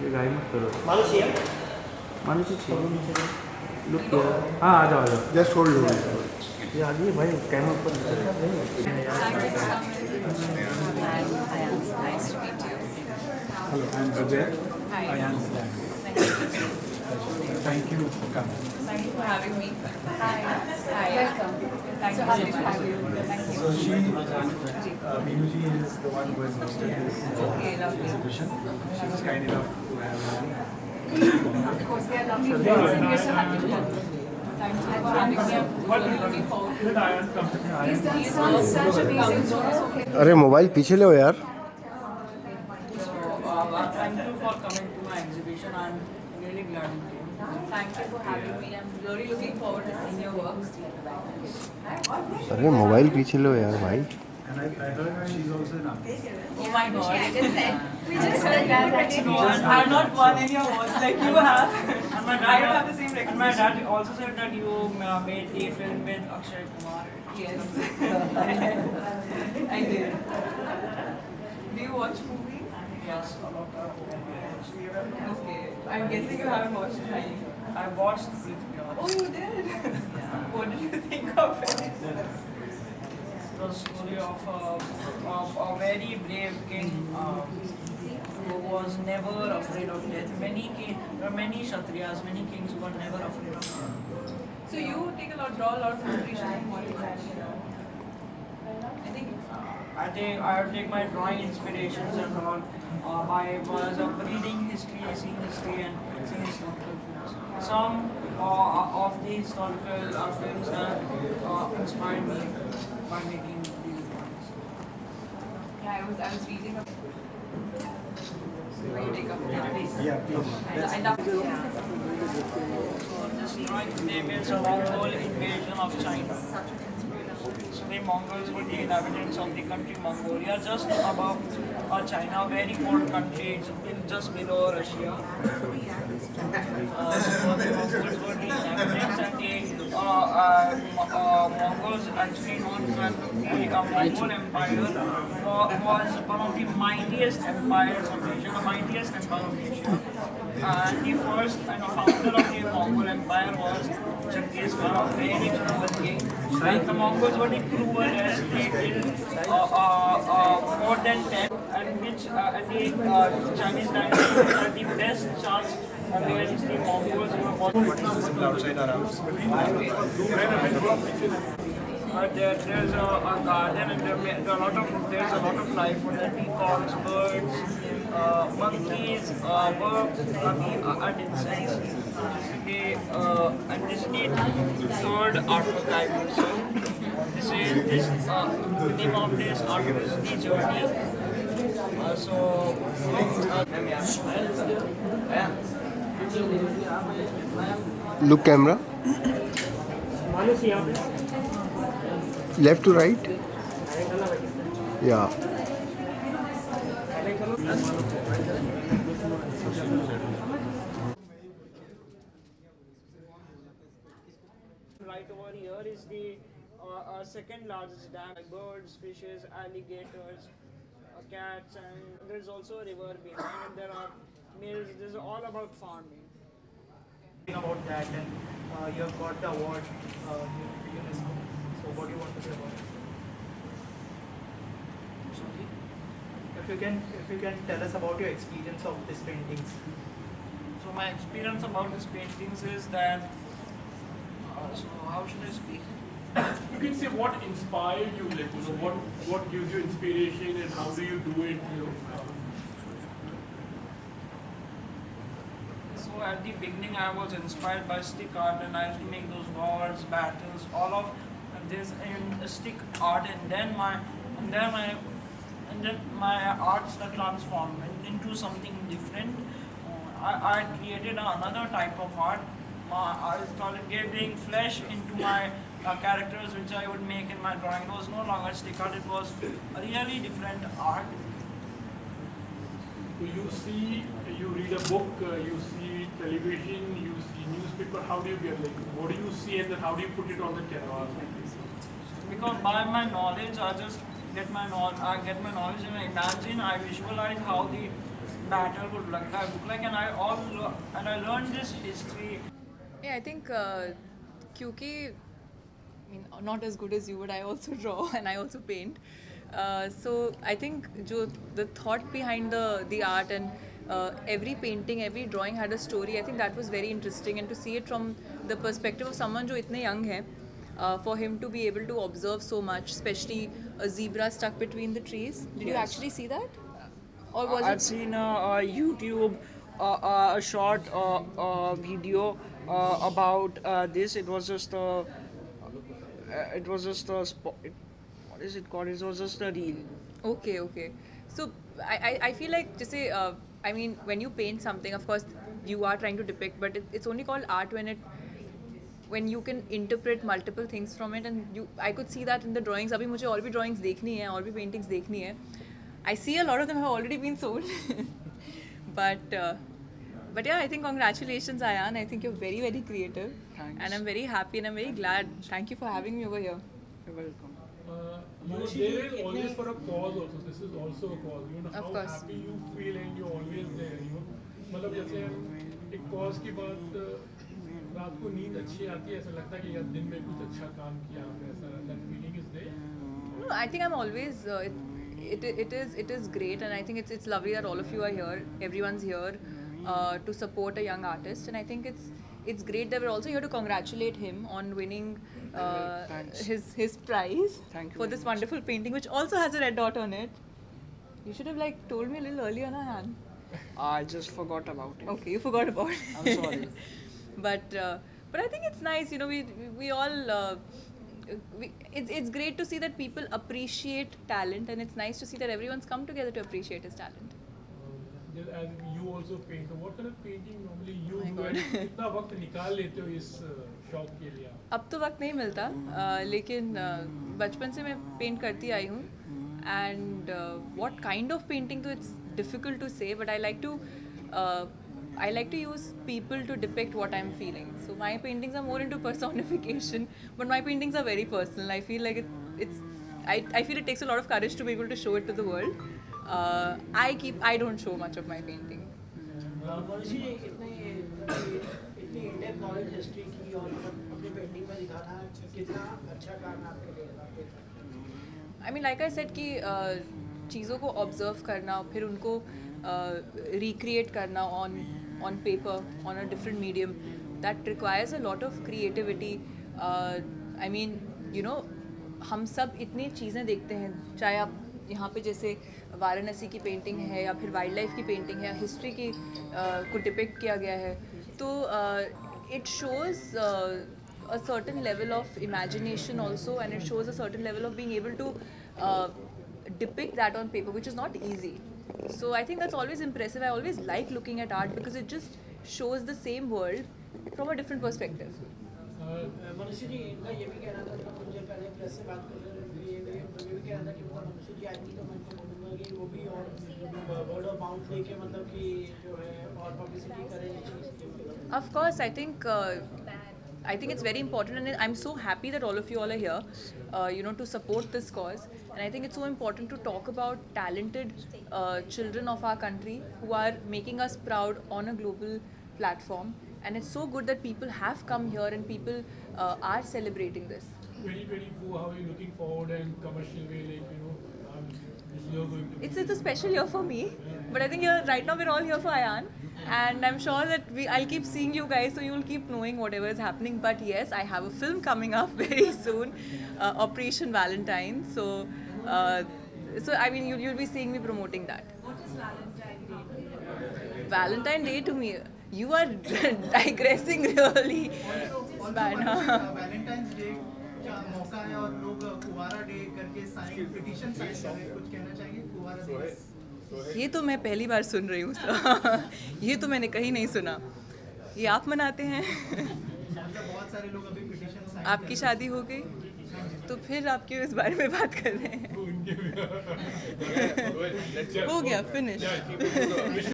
ये गाय मत करो। मानुषी है? मानुषी चाहिए। लुक किया। हाँ आ जाओ आ जाओ। जस्ट होल्ड लो। ये आ गई भाई कैमरा ऊपर। Ayaan, nice to meet you. Hello, I'm Ajay. Hi. Ayaan's dad. Thank you for coming. Thank you for having me. Hi. Hi. Welcome. Thank you so much. Thank you. So Manushi is the one who has hosted this Okay, lovely. exhibition. She was kind enough to have me. Of course, they are lovely friends and we're so happy to have you. Thank you for having me. I'm really looking forward to it. He's done such amazing work. अरे mobile पीछे लो यार. Thank you for coming to my exhibition. I'm really glad you came. Thank you for having me. I'm really looking forward to seeing your work. अरे mobile पीछे लो यार भाई. And I heard she's also an artist. Oh my God! We just said that. I'm not one in your words like you have. And my dad, I don't have the same recognition. My dad also said that you made a film with Akshay Kumar. Yes. I did. Do you watch movies? Yes, a lot of Okay. I'm guessing you haven't watched many. I watched Prithvi. Oh, you did? What did you think of it? The story of a very brave king who was never afraid of death. There are many Kshatriyas, many kings who were never afraid of death. So you draw a lot of inspiration from what you have. I think. I take my drawing inspirations and all by reading history, seeing history, and seeing historical films. Some of the historical films have inspired me by making these drawings. Yeah, I was reading about. Will you take up? Yeah, please. I love it. So this drawing name is Mongol invasion of China. So the Mongols were the inhabitants of the country Mongolia, just above China, a very cold country, it's just below Russia. So the Mongols were the inhabitants, and the Mongols actually known as the Mongol Empire was one of the mightiest empires of Asia, the mightiest empire of Asia. And the first founder of the Mongol Empire was Genghis Khan, a very cruel king. And the Mongols were the cruelest. They killed more than 10, and the Chinese dynasty had the best chance against the Mongols who were Outside our house. there's a garden, and there's a lot of life for the peacocks, birds, monkeys, birds, and insects. And this is the third artwork I made. So the name of this artwork is The Journey. Look camera. Left to right. Yeah. Right over here is the second largest dam. Birds, fishes, alligators, cats, and there's also a river behind, and there are mills. This is all about farming. About that, and you have got the award UNESCO. So what do you want to say about it? If you can tell us about your experience of these paintings. So my experience about these paintings is that. So how should I speak? You can say what inspired you, like what gives you inspiration and how do you do it. So at the beginning I was inspired by stick art, and I used to make those wars, battles, all of this in stick art, and then my art started transforming into something different. I created another type of art. I started giving flesh into my characters which I would make in my drawing. It was no longer stick art, it was a really different art. So you read a book, you see television, you see newspaper. How do you get what do you see and then how do you put it on the canvas? Because by my knowledge, I just get my knowledge and I imagine, I visualize how the battle would look like, and I learned this history. Yeah, I think क्योंकि I mean not as good as you, but I also draw and I also paint. So I think the thought behind the art and every painting, every drawing had a story. I think that was very interesting, and to see it from the perspective of someone जो इतने young है, for him to be able to observe so much, especially a zebra stuck between the trees. Did you actually see that? Or was I've it? seen a YouTube a short video about this. It was just a what is it called? It was just a reel. Okay. So I feel like just say I mean when you paint something, of course you are trying to depict, but it's only called art when you can interpret multiple things from it, and I could see that in the drawings. अभी मुझे और भी drawings देखनी है, और भी paintings देखनी है. I see a lot of them have already been sold, but yeah, I think congratulations, Ayaan. I think you're very, very creative. Thanks. And I'm very happy and I'm very glad. Thank you for having me over here. You're welcome. You know, there is always for a cause also. This is also a cause. You know Of how course. happy you feel and you're always there. You know, मतलब जैसे हम एक cause के बाद रात को नींद अच्छी आती है, ऐसा लगता है कि यार दिन में कुछ अच्छा काम किया हमने, ऐसा that feeling is there. No, I think I'm always. It is great, and I think it's lovely that all of you are here. Everyone's here to support a young artist, and I think it's great that we're also here to congratulate him on winning Thanks. his prize Thank you for very this much. wonderful painting, which also has a red dot on it. You should have told me a little earlier, na Han? I just forgot about it. Okay, you forgot about it. I'm sorry. But I think it's nice, you know, we all it's great to see that people appreciate talent, and it's nice to see that everyone's come together to appreciate his talent. Just as you also paint, so what kind of painting normally you my do? God. And कितना वक्त निकाल लेते हो इस शौक के लिए? अब तो वक्त नहीं मिलता, लेकिन बचपन से मैं पेंट करती आई हूँ, and what kind of painting, तो it's difficult to say, but I like to use people to depict what I'm feeling. So my paintings are more into personification, but my paintings are very personal. I feel like I feel it takes a lot of courage to be able to show it to the world. I don't show much of my painting. मनुष्य जी इतनी in-depth knowledge history की और अपनी painting में दिखाना कितना अच्छा काम आपके लिए था? I mean, like I said कि चीज़ों को observe करना, फिर उनको recreate करना on paper, on a different medium, that requires a lot of creativity. I mean, you know, हम सब इतनी चीज़ें देखते हैं, चाहे आप यहाँ पे जैसे वाराणसी की पेंटिंग है या फिर वाइल्ड लाइफ की पेंटिंग है, हिस्ट्री की को डिपिक्ट किया गया है, तो it shows a certain level of imagination also, and it shows a certain level of being able to depict that on paper, which is not easy. So I think that's always impressive. I always like looking at art because it just shows the same world from a different perspective. मनुष्य जी इनका ये भी कहना था, कुछ देर पहले press से बात कर रहे थे, ये भी कहना था कि मतलब मनुष्य जी आएंगी तो मैं उनको बोलूँगा कि वो भी और वर्ड ऑफ माउथ लेके मतलब कि जो है और पब्लिसिटी करें ये चीज़. Of course, I think it's very important, and I'm so happy that all of you all are here, you know, to support this cause. And I think it's so important to talk about talented children of our country who are making us proud on a global platform. And it's so good that people have come here and people are celebrating this. 2024, how are you looking forward and commercial way, like, you know, this year going to be? It's a special year for me, but I think right now we're all here for Ayaan, and I'm sure that I'll keep seeing you guys, so you'll keep knowing whatever is happening. But yes, I have a film coming up very soon, Operation Valentine. So I mean, you'll be seeing me promoting that. What is Valentine Day? Valentine Day to me, you are digressing really bad. Valentine's day का मौका है और लोग कुवारा day करके sign petition sign कर रहे हैं, कुछ कहना चाहिए कुवारा डे? ये तो मैं पहली बार सुन रही हूँ सर. ये तो मैंने कहीं नहीं सुना. ये आप मनाते हैं? मतलब बहुत सारे लोग अभी पिटीशन साइन आपकी शादी हो गई तो फिर आप क्यों इस बारे में बात कर रहे हैं? हो गया, फिनिश.